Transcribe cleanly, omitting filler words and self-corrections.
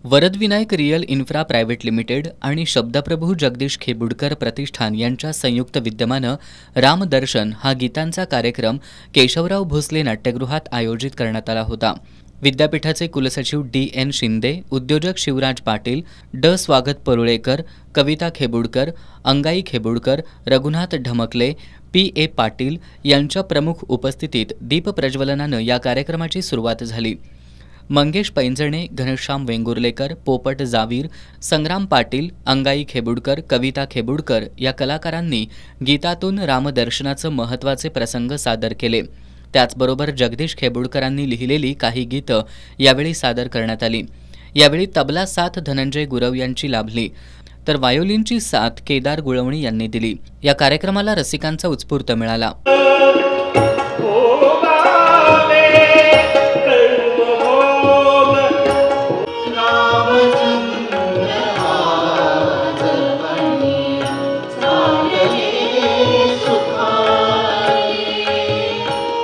Varadvinayak real infra private limited आणि शब्दप्रभू जगदीश खेबुडकर प्रतिष्ठान यांच्या संयुक्त विद्यमानं रामदर्शन हा गीतांचा कार्यक्रम केशवराव भोसले नाट्यगृहात आयोजित करण्यात आला होता। विद्यापीठाचे कुलसचिव D.N. शिंदे, उद्योजक शिवराज पाटील, स्वागत परुळेकर, कविता खेबुडकर, अंगाई खेबुडकर, रघुनाथ ढमकले, P.A. पाटील यांच्या प्रमुख उपस्थितीत दीपप्रज्वलनानं या कार्यक्रमाची सुरुवात झाली। मंगेश पैंजणे, घनश्याम वेंगुर्लेकर, पोपट जावीर, संग्राम पाटील, अंगाई खेबुडकर, कविता खेबुडकर या कलाकारांनी गीतातून रामदर्शनाचं महत्त्वाचे प्रसंग सादर केले। त्याचबरोबर जगदीश खेबुडकरांनी लिहिलेली काही गीतं यावेळी सादर करण्यात आली। यावेळी तबला साथ धनंजय गुरव यांची लाभली, तर वायोलिनची साथ केदार गुळवणी यांनी दिली। या कार्यक्रमाला रसिकांचा उत्स्फूर्त मिळाला।